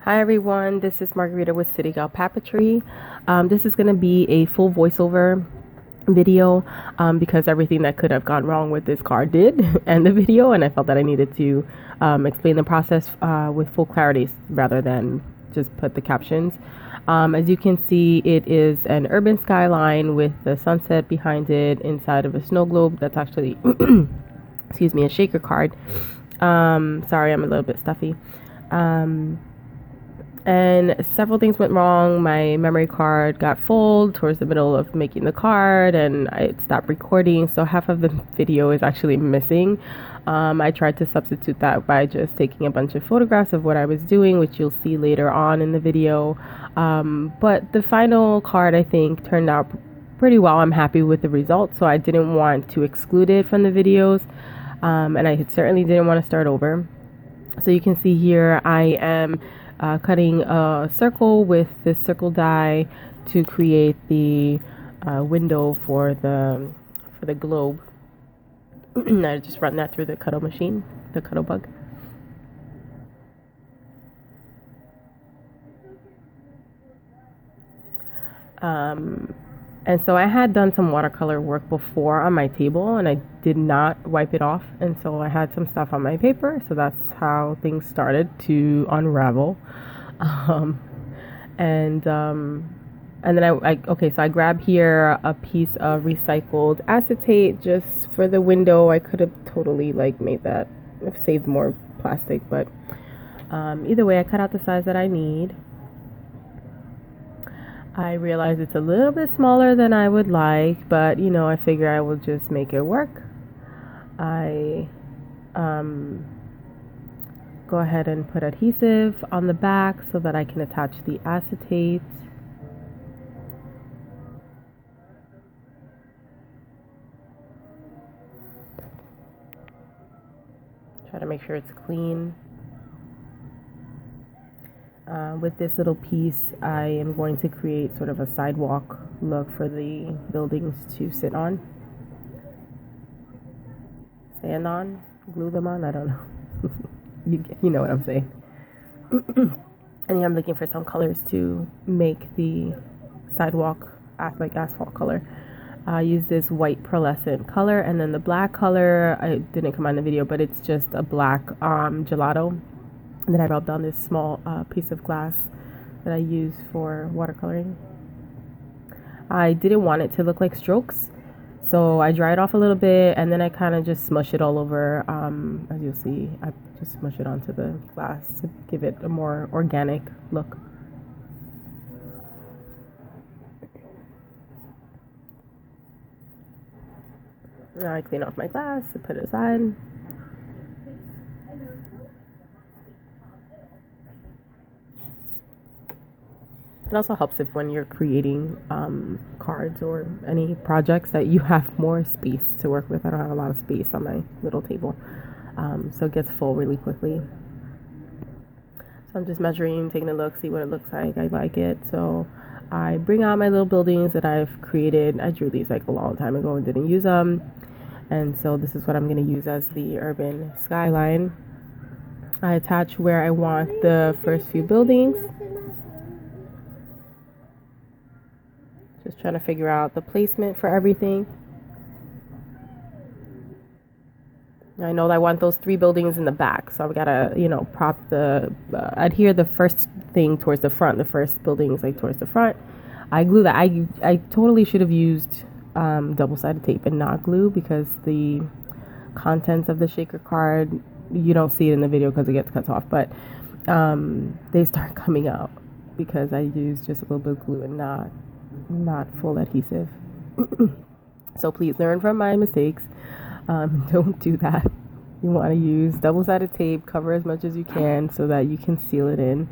Hi everyone, this is Margarita with City Gal Papeterie. This is going to be a full voiceover video because everything that could have gone wrong with this card did and the video, and I felt that I needed to explain the process with full clarity rather than just put the captions. As you can see, it is an urban skyline with the sunset behind it inside of a snow globe. That's actually, excuse me, a shaker card. Sorry, I'm a little bit stuffy. And several things went wrong. My memory card got full towards the middle of making the card, and I stopped recording, so half of the video is actually missing. I tried to substitute that by just taking a bunch of photographs of what I was doing, which you'll see later on in the video. But the final card, I think, turned out pretty well. I'm happy with the result, so I didn't want to exclude it from the videos, and I certainly didn't want to start over. So you can see here I am cutting a circle with this circle die to create the window for the globe. I just run that through the Cuttle machine, the Cuttle bug. And so I had done some watercolor work before on my table, and I did not wipe it off, and so I had some stuff on my paper, so that's how things started to unravel. And then so I grab here a piece of recycled acetate just for the window. I could have totally made that, saved more plastic, but either way, I cut out the size that I need. I realize it's a little bit smaller than I would like, but I figure I will just make it work. I go ahead and put adhesive on the back so that I can attach the acetate. Try to make sure it's clean. With this little piece, I am going to create sort of a sidewalk look for the buildings to sit on, stand on, glue them on, I don't know. You know what I'm saying. And I'm looking for some colors to make the sidewalk act like asphalt color. I use this white pearlescent color, and then the black color, I didn't come on the video, but it's just a black gelato. And then I rubbed on this small piece of glass that I use for watercoloring. I didn't want it to look like strokes, so I dry it off a little bit, and then I kind of just smush it all over. As you'll see, I just smush it onto the glass to give it a more organic look. Now I clean off my glass and put it aside. It also helps if when you're creating cards or any projects that you have more space to work with. I don't have a lot of space on my little table, so it gets full really quickly. So I'm just measuring, taking a look, see what it looks like. I like it, so I bring out my little buildings that I've created. I drew these like a long time ago and didn't use them, and so this is what I'm going to use as the urban skyline. I attach where I want the first few buildings. Just trying to figure out the placement for everything. I know that I want those 3 buildings in the back, so I've got to, prop adhere the first thing towards the front. The first building is like towards the front. I glue that. I totally should have used double-sided tape and not glue, because the contents of the shaker card, you don't see it in the video because it gets cut off, but they start coming out because I used just a little bit of glue and not full adhesive. So please learn from my mistakes. Don't do that. You want to use double-sided tape, cover as much as you can so that you can seal it in.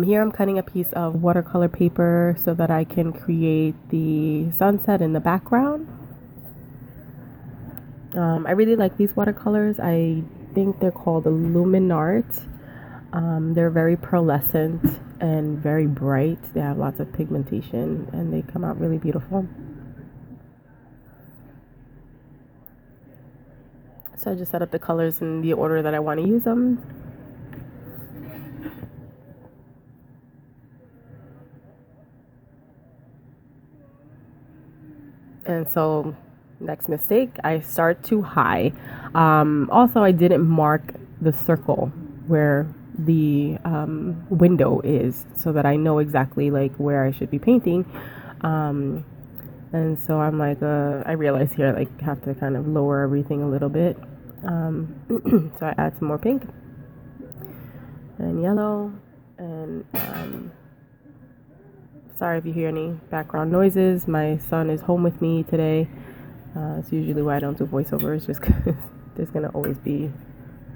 Here I'm cutting a piece of watercolor paper so that I can create the sunset in the background. I really like these watercolors. I think they're called the LuminArte. They're very pearlescent and very bright. They have lots of pigmentation and they come out really beautiful. So I just set up the colors in the order that I want to use them. And so next mistake, I start too high. Also, I didn't mark the circle where the window is so that I know exactly like where I should be painting. And so I'm like, I realize here I like have to kind of lower everything a little bit. So I add some more pink and yellow. And sorry if you hear any background noises. My son is home with me today. It's usually why I don't do voiceovers, just because there's gonna always be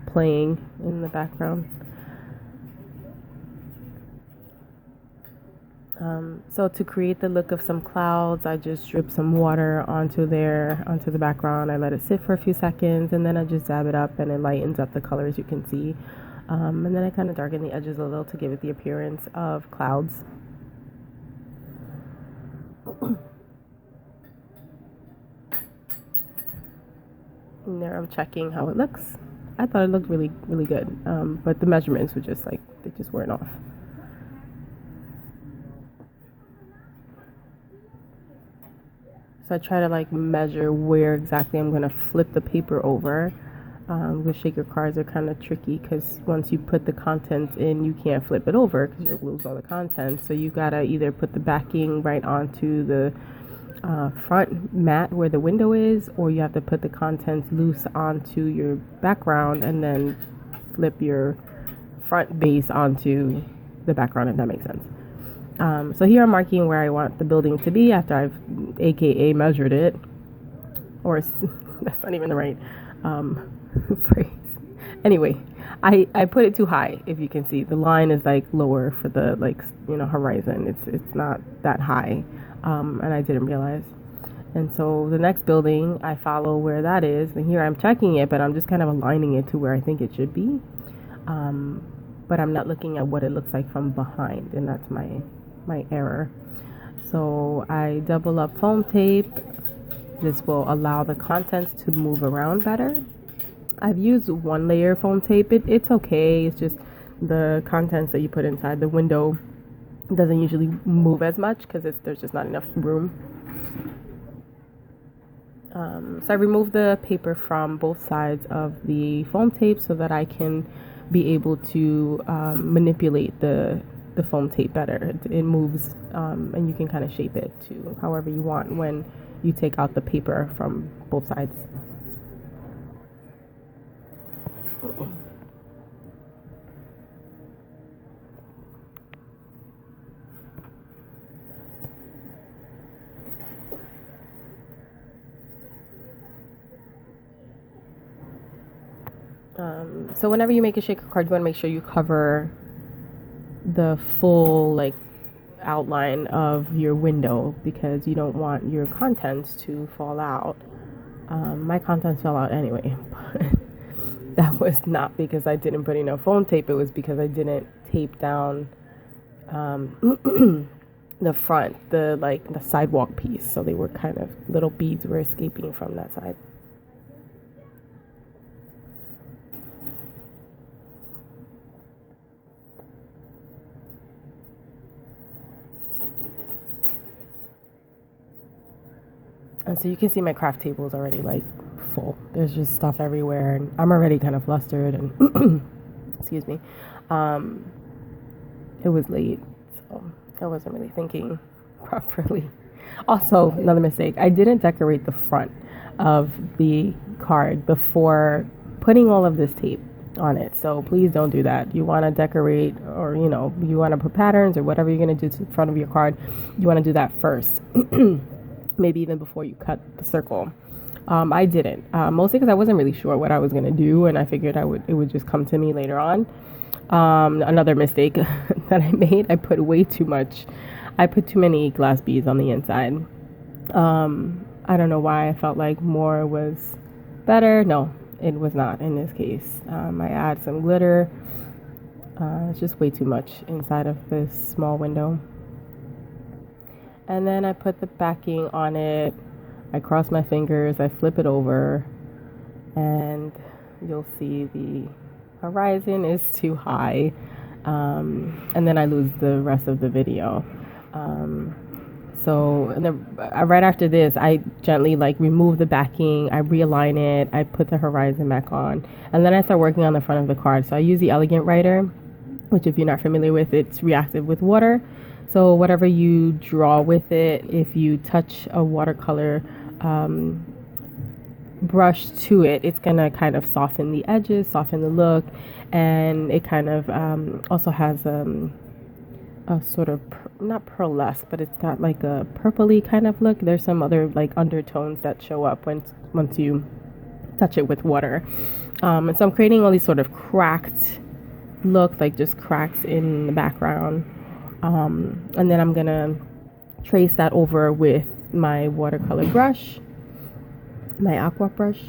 playing in the background. So to create the look of some clouds, I just drip some water onto the background. I let it sit for a few seconds, and then I just dab it up, and it lightens up the colors you can see. And then I kind of darken the edges a little to give it the appearance of clouds. And there I'm checking how it looks. I thought it looked really, really good, but the measurements were just like, they just weren't off. So I try to like measure where exactly I'm gonna flip the paper over. The shaker cards are kind of tricky because once you put the contents in, you can't flip it over because you'll lose all the contents. So you gotta either put the backing right onto the front mat where the window is, or you have to put the contents loose onto your background and then flip your front base onto the background, if that makes sense. So here I'm marking where I want the building to be after I've AKA measured it, or that's not even the right phrase. Anyway, I put it too high. If you can see, the line is like lower for the horizon. It's not that high, and I didn't realize. And so the next building, I follow where that is, and here I'm checking it, but I'm just kind of aligning it to where I think it should be. But I'm not looking at what it looks like from behind, and that's my error. So I double up foam tape. This will allow the contents to move around better. I've used one layer foam tape. It's okay. It's just the contents that you put inside the window doesn't usually move as much because there's just not enough room. So I removed the paper from both sides of the foam tape so that I can be able to manipulate the foam tape better. It moves, and you can kind of shape it to however you want when you take out the paper from both sides. So whenever you make a shaker card, you want to make sure you cover the full like outline of your window because you don't want your contents to fall out. My contents fell out anyway, but that was not because I didn't put enough foam tape. It was because I didn't tape down the front, the sidewalk piece. So they were kind of little beads were escaping from that side. And so you can see my craft table is already like full. There's just stuff everywhere, and I'm already kind of flustered. And excuse me, it was late, so I wasn't really thinking properly. Also, another mistake: I didn't decorate the front of the card before putting all of this tape on it. So please don't do that. You want to decorate, or you want to put patterns or whatever you're going to do to the front of your card. You want to do that first. Maybe even before you cut the circle. I didn't, mostly because I wasn't really sure what I was gonna do, and I figured it would just come to me later on. Another mistake that I made, I put way too much. I put too many glass beads on the inside. I don't know why I felt like more was better. No, it was not in this case. I add some glitter. It's just way too much inside of this small window. And then I put the backing on it. I cross my fingers, I flip it over, and you'll see the horizon is too high. And then I lose the rest of the video. So and then, right after this, I gently like remove the backing, I realign it, I put the horizon back on, and then I start working on the front of the card. So I use the Elegant Writer, which if you're not familiar with, it's reactive with water. So whatever you draw with it, if you touch a watercolor brush to it, it's gonna kind of soften the edges, soften the look, and it kind of also has a sort of not pearlesque, but it's got like a purpley kind of look. There's some other like undertones that show up once you touch it with water. And so I'm creating all these sort of cracked look, like just cracks in the background. And then I'm gonna trace that over with my watercolor brush, my aqua brush,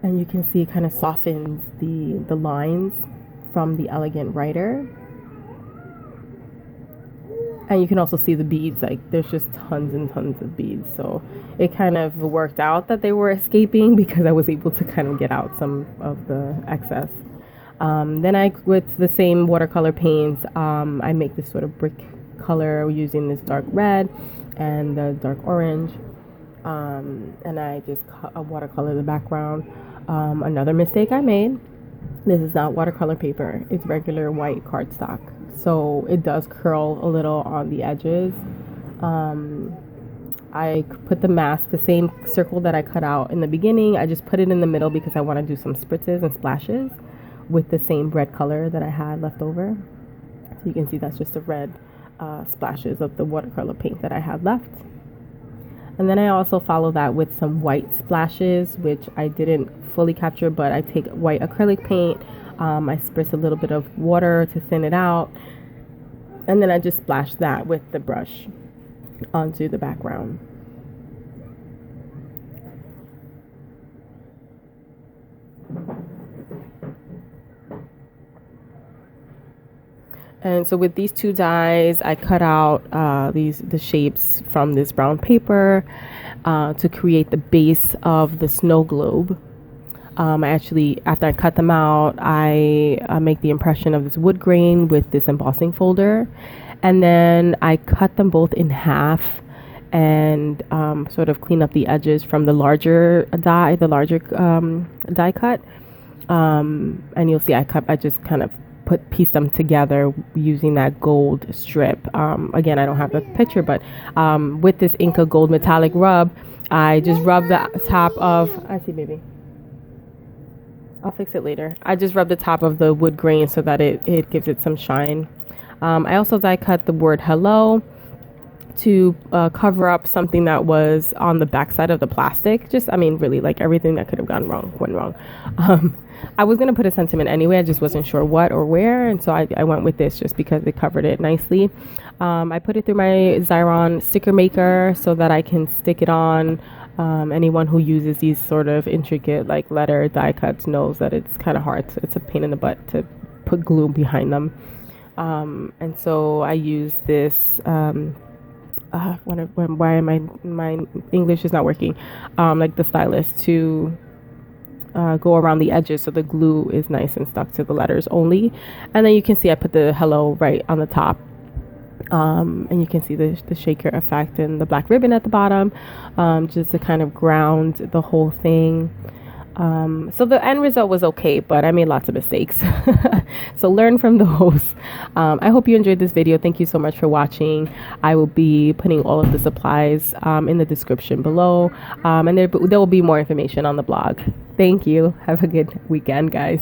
and you can see it kind of softens the lines from the Elegant Writer. And you can also see the beads, like there's just tons and tons of beads. So it kind of worked out that they were escaping because I was able to kind of get out some of the excess. Then with the same watercolor paints, I make this sort of brick color using this dark red and the dark orange. And I just watercolor the background. Another mistake I made, this is not watercolor paper, it's regular white cardstock. So it does curl a little on the edges. I put the mask, the same circle that I cut out in the beginning, I just put it in the middle because I want to do some spritzes and splashes with the same red color that I had left over. So you can see that's just the red splashes of the watercolor paint that I had left. And then I also follow that with some white splashes, which I didn't fully capture, but I take white acrylic paint, I spritz a little bit of water to thin it out, and then I just splash that with the brush onto the background. And so with these two dies, I cut out the shapes from this brown paper to create the base of the SnowGlobe. I actually, after I cut them out, I make the impression of this wood grain with this embossing folder, and then I cut them both in half and sort of clean up the edges from the larger die, die cut. And you'll see I just kind of piece them together using that gold strip. Again, I don't have a picture, but with this Inca Gold metallic rub, I just rub the top of, I see, baby, I'll fix it later. I just rub the top of the wood grain so that it gives it some shine. I also die cut the word hello to cover up something that was on the backside of the plastic. Just, I mean, really, like everything that could have gone wrong went wrong. I was going to put a sentiment anyway. I just wasn't sure what or where. And so I went with this just because it covered it nicely. I put it through my Xyron sticker maker so that I can stick it on. Anyone who uses these sort of intricate like letter die cuts knows that it's kind of hard. It's a pain in the butt to put glue behind them. And so I use this, why my English is not working, like the stylus to go around the edges so the glue is nice and stuck to the letters only. And then you can see I put the hello right on the top. And you can see the shaker effect and the black ribbon at the bottom, just to kind of ground the whole thing. So the end result was okay, but I made lots of mistakes. So learn from those. I hope you enjoyed this video. Thank you so much for watching. I will be putting all of the supplies in the description below, and there will be more information on the blog. Thank you. Have a good weekend, guys.